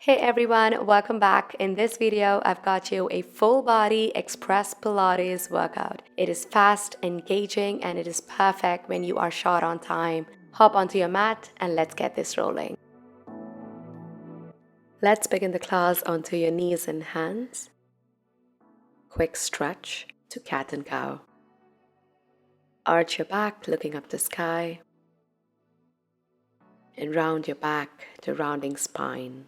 Hey everyone, welcome back. In this video, I've got you a full body express Pilates workout. It is fast, engaging, and it is perfect when you are short on time. Hop onto your mat and let's get this rolling. Let's begin the class onto your knees and hands. Quick stretch to cat and cow. Arch your back, looking up the sky. And round your back to rounding spine.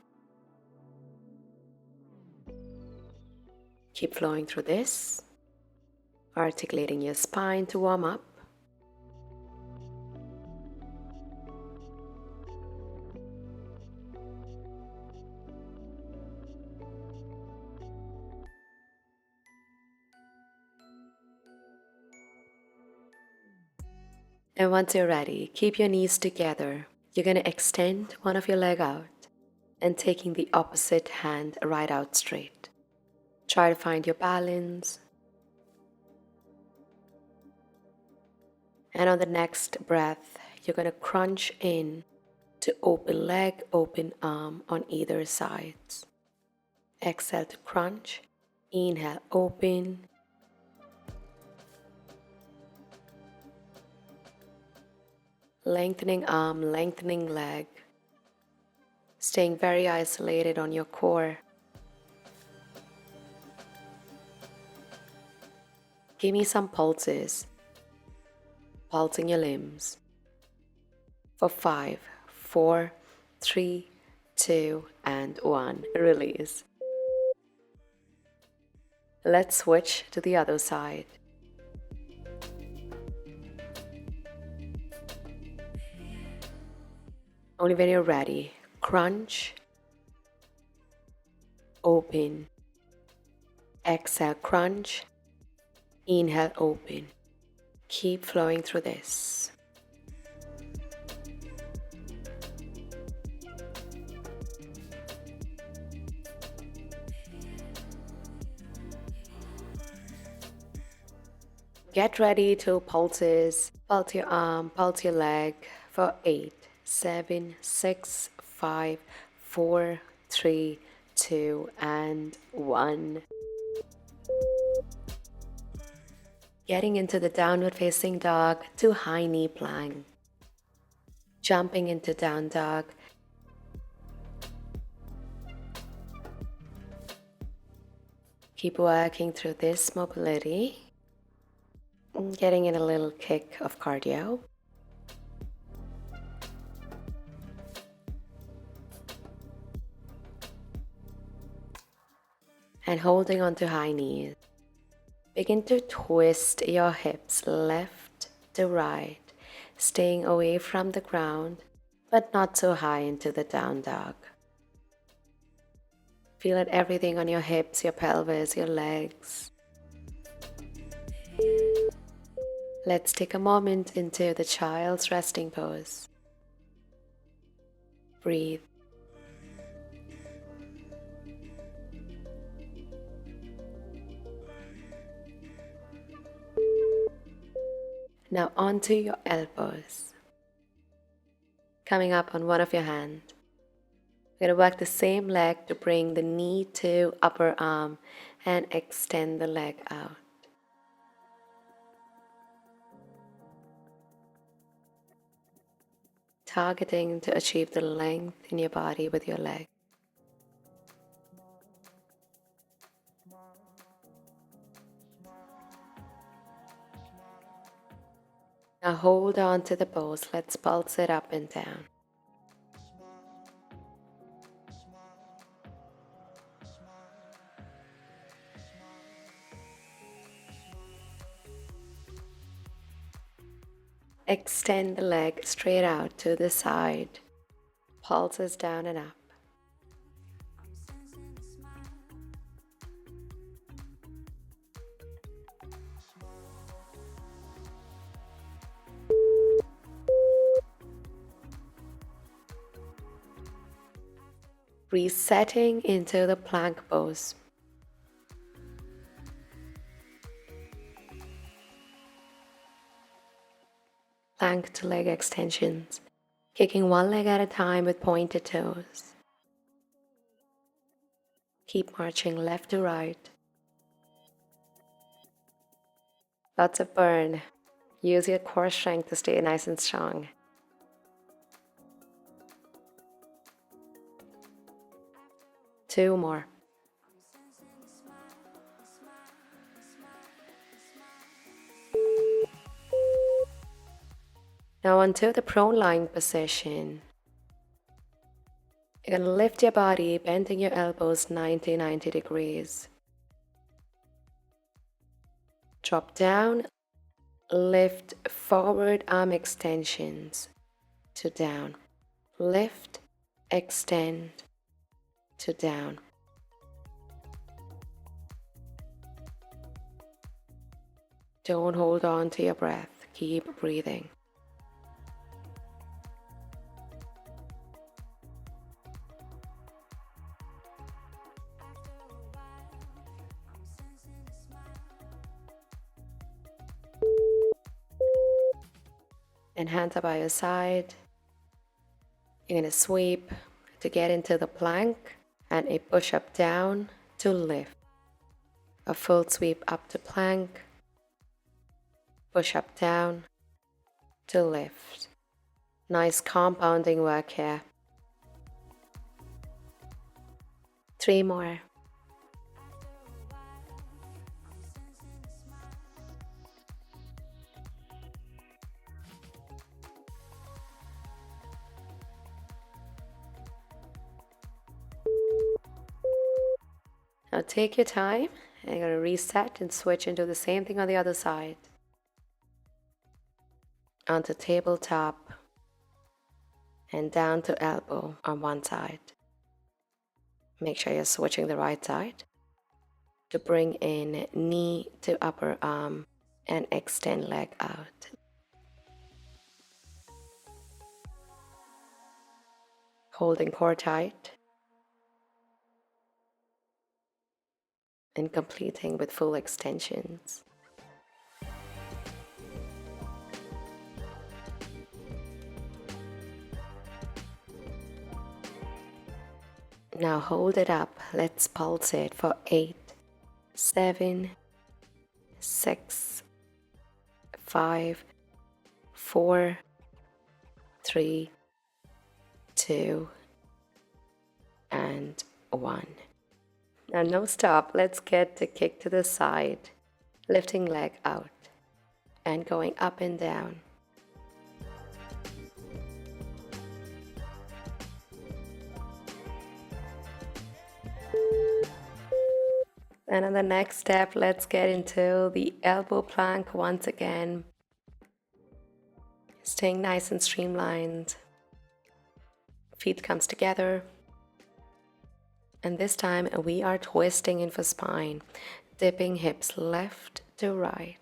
Keep flowing through this, articulating your spine to warm up. And once you're ready, keep your knees together. You're going to extend one of your leg out and taking the opposite hand right out straight. Try to find your balance. And on the next breath, you're going to crunch in to open leg, open arm on either sides. Exhale to crunch. Inhale, open. Lengthening arm, lengthening leg. Staying very isolated on your core. Give me some pulses. Pulsing your limbs. For 5, 4, 3, 2, and 1. Release. Let's switch to the other side. Only when you're ready, crunch, open, exhale, crunch, inhale, open. Keep flowing through this. Get ready to pulses, pulse your arm, pulse your leg for 8, 7, 6, 5, 4, 3, 2, and 1. Getting into the downward facing dog to high knee plank. Jumping into down dog. Keep working through this mobility. Getting in a little kick of cardio. And holding on to high knees. Begin to twist your hips left to right, staying away from the ground, but not so high into the down dog. Feel it everything on your hips, your pelvis, your legs. Let's take a moment into the child's resting pose. Breathe. Now onto your elbows. Coming up on one of your hands. We're going to work the same leg to bring the knee to upper arm and extend the leg out. Targeting to achieve the length in your body with your leg. Now hold on to the pose. Let's pulse it up and down. Extend the leg straight out to the side. Pulses down and up. Resetting into the plank pose. Plank to leg extensions. Kicking one leg at a time with pointed toes. Keep marching left to right. Lots of burn. Use your core strength to stay nice and strong. Two more. Now onto the prone lying position. You're going to lift your body, bending your elbows 90 degrees. Drop down, lift forward arm extensions to down. Lift, extend to down. Don't hold on to your breath. Keep breathing. And hands are by your side. You're going to sweep to get into the plank and a push up down to lift. A full sweep up to plank, push up down to lift. Nice compounding work here. 3 more. Now take your time and you're going to reset and switch into the same thing on the other side. Onto tabletop and down to elbow on one side. Make sure you're switching the right side to bring in knee to upper arm and extend leg out. Holding core tight and completing with full extensions. Now hold it up. Let's pulse it for 8, 7, 6, 5, 4, 3, 2, and 1. Now no stop. Let's get the kick to the side, lifting leg out and going up and down. And on the next step, let's get into the elbow plank once again. Staying nice and streamlined. Feet comes together. And this time we are twisting in for spine, dipping hips left to right.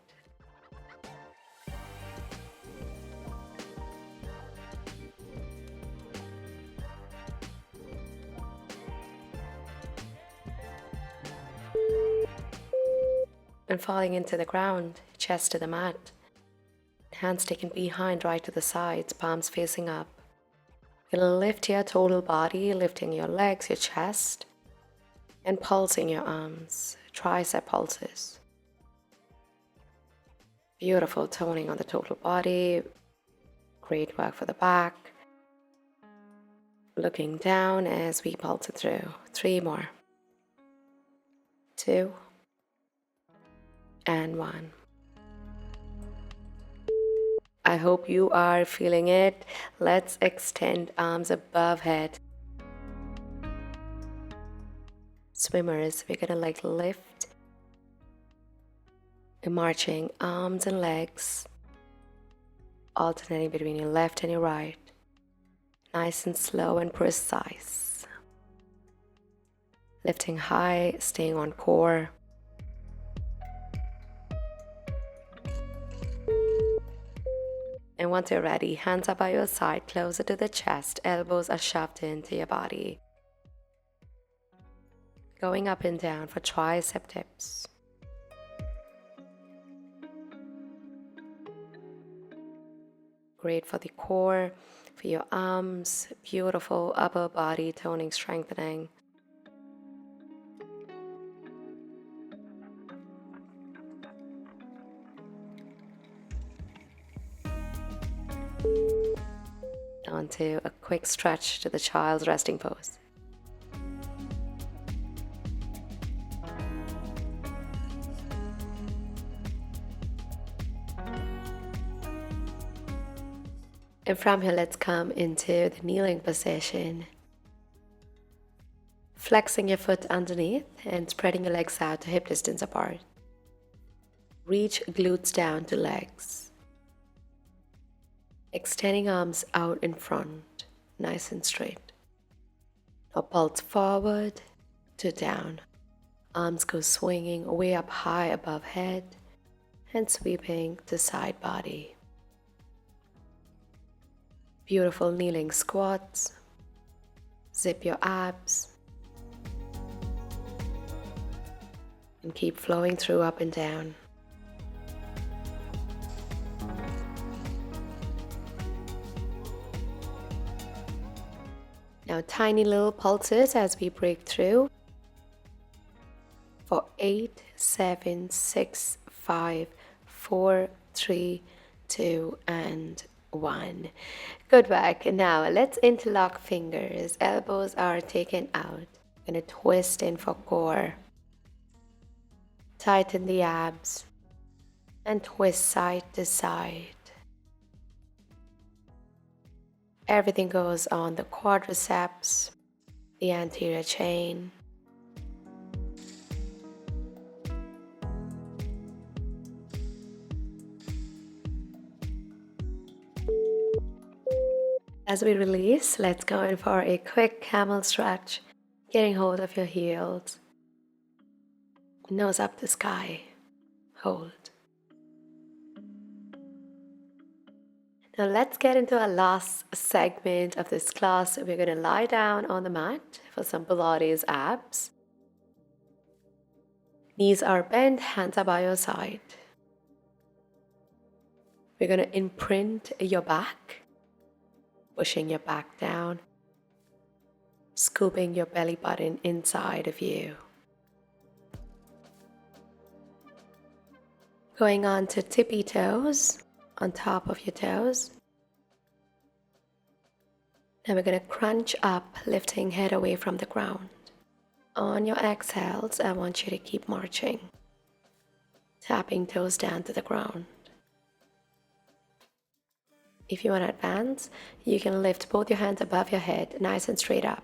And falling into the ground, chest to the mat. Hands taken behind, right to the sides, palms facing up. You'll lift your total body, lifting your legs, your chest, and pulsing your arms, tricep pulses. Beautiful toning on the total body. Great work for the back. Looking down as we pulse it through. 3 more. 2 and 1. I hope you are feeling it. Let's extend arms above head. Swimmers, we're gonna lift, marching arms and legs, alternating between your left and your right. Nice and slow and precise. Lifting high, staying on core. And once you're ready, hands are by your side, closer to the chest, elbows are shoved into your body. Going up and down for tricep dips. Great for the core, for your arms, beautiful upper body toning, strengthening. onto a quick stretch to the child's resting pose. And from here, let's come into the kneeling position. Flexing your foot underneath and spreading your legs out to hip distance apart. Reach glutes down to legs. Extending arms out in front, nice and straight. Now pulse forward to down. Arms go swinging way up high above head and sweeping to side body. Beautiful kneeling squats. Zip your abs. And keep flowing through up and down. Now tiny little pulses as we break through. For 8, 7, 6, 5, 4, 3, 2, and 1. Good work. Now let's interlock fingers. Elbows are taken out. Gonna twist in for core. Tighten the abs and twist side to side. Everything goes on the quadriceps, the anterior chain. As we release, let's go in for a quick camel stretch, getting hold of your heels. Nose up to sky. Hold. Now let's get into our last segment of this class. We're going to lie down on the mat for some Pilates abs. Knees are bent, hands are by your side. We're going to imprint your back, pushing your back down, scooping your belly button inside of you. Going on to tippy toes on top of your toes. Now we're going to crunch up, lifting head away from the ground. On your exhales, I want you to keep marching, tapping toes down to the ground. If you want to advance, you can lift both your hands above your head, nice and straight up.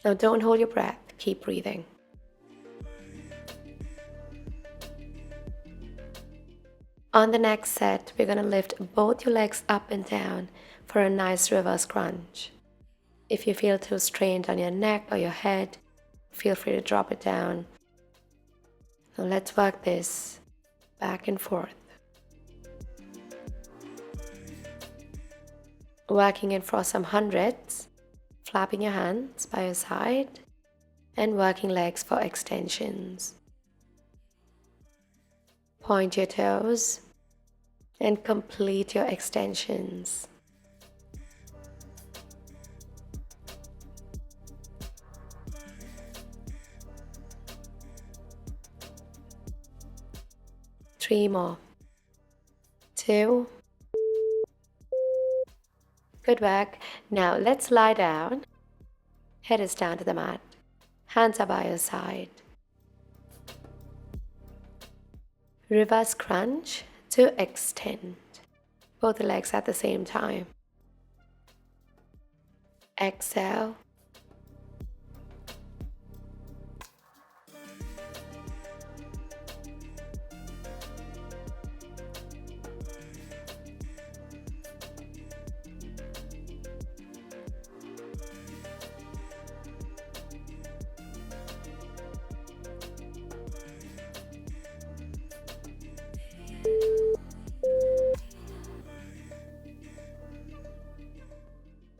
Now don't hold your breath, keep breathing. On the next set, we're going to lift both your legs up and down for a nice reverse crunch. If you feel too strained on your neck or your head, feel free to drop it down. Now let's work this back and forth. Working in for some hundreds, flapping your hands by your side, and working legs for extensions. Point your toes and complete your extensions. Three more. 2. Good work. Now let's lie down. Head is down to the mat. Hands are by your side. Reverse crunch to extend. Both the legs at the same time. Exhale.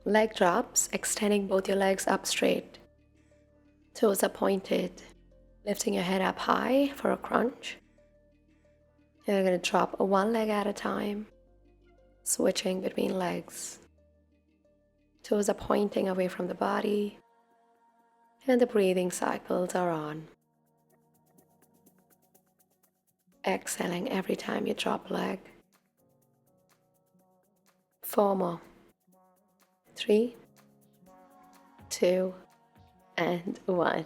Leg drops, extending both your legs up straight. Toes are pointed, lifting your head up high for a crunch. And you're going to drop one leg at a time, switching between legs. Toes are pointing away from the body, and the breathing cycles are on. Exhaling every time you drop a leg. 4 more. 3, 2, and 1.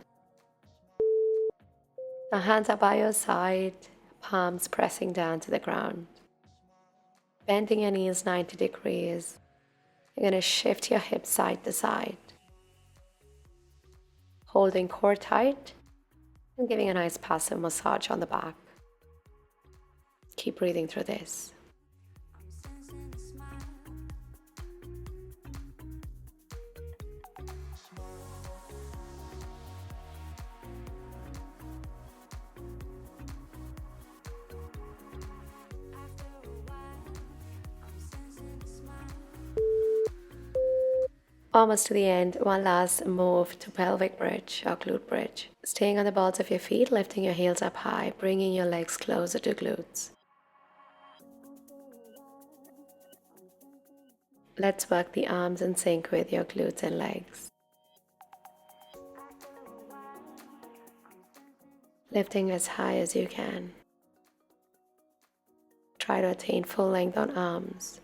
Now hands are by your side, palms pressing down to the ground. Bending your knees 90 degrees. You're going to shift your hips side to side. Holding core tight and giving a nice passive massage on the back. Keep breathing through this. Almost to the end, one last move to pelvic bridge or glute bridge. Staying on the balls of your feet, lifting your heels up high, bringing your legs closer to glutes. Let's work the arms in sync with your glutes and legs. Lifting as high as you can. Try to attain full length on arms.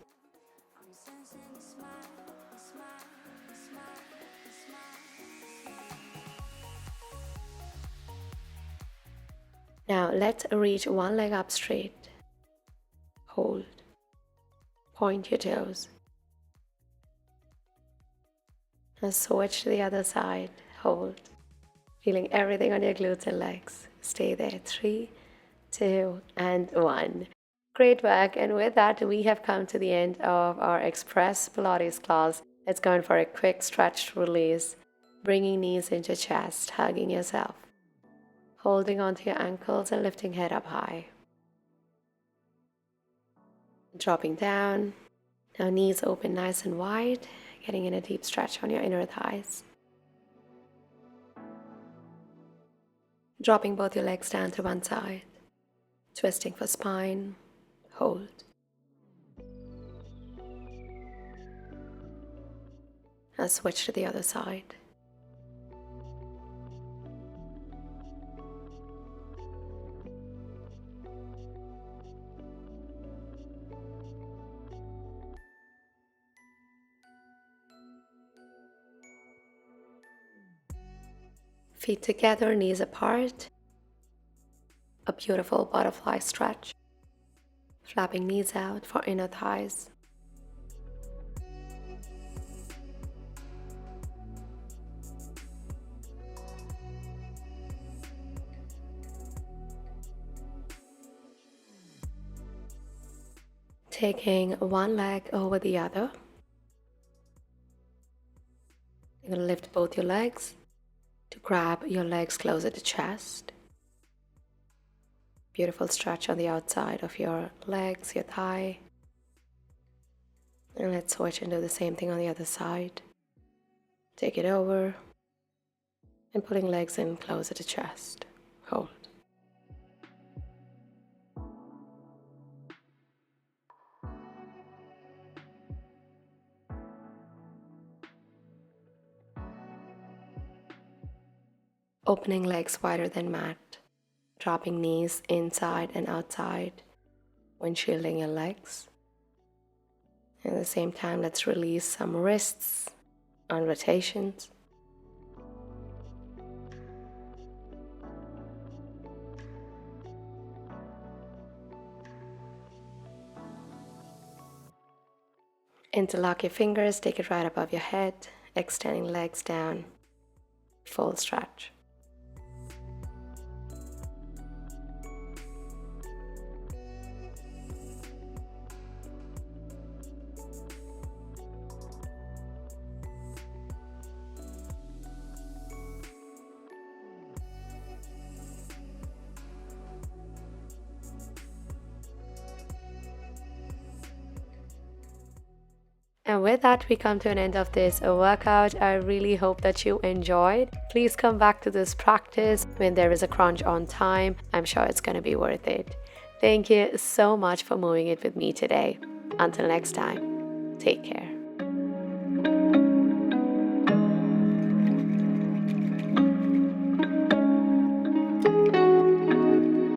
Now let's reach one leg up straight. Hold. Point your toes. Now switch to the other side. Hold. Feeling everything on your glutes and legs. Stay there. 3, 2, and 1. Great work. And with that, we have come to the end of our Express Pilates class. Let's go in for a quick stretch release. Bringing knees into chest, hugging yourself. Holding onto your ankles and lifting head up high. Dropping down. Now knees open nice and wide, getting in a deep stretch on your inner thighs. Dropping both your legs down to one side. Twisting for spine. Hold. Now switch to the other side. Feet together, knees apart. A beautiful butterfly stretch. Flapping knees out for inner thighs. Taking one leg over the other. You're going to lift both your legs to grab your legs closer to chest. Beautiful stretch on the outside of your legs, your thigh. And let's switch and do the same thing on the other side. Take it over and pulling legs in closer to chest. Hold. Opening legs wider than mat. Dropping knees inside and outside when shielding your legs. At the same time, let's release some wrists on rotations. Interlock your fingers, take it right above your head, extending legs down, full stretch. And with that, we come to an end of this workout. I really hope that you enjoyed. Please come back to this practice when there is a crunch on time. I'm sure it's going to be worth it. Thank you so much for moving it with me today. Until next time, take care.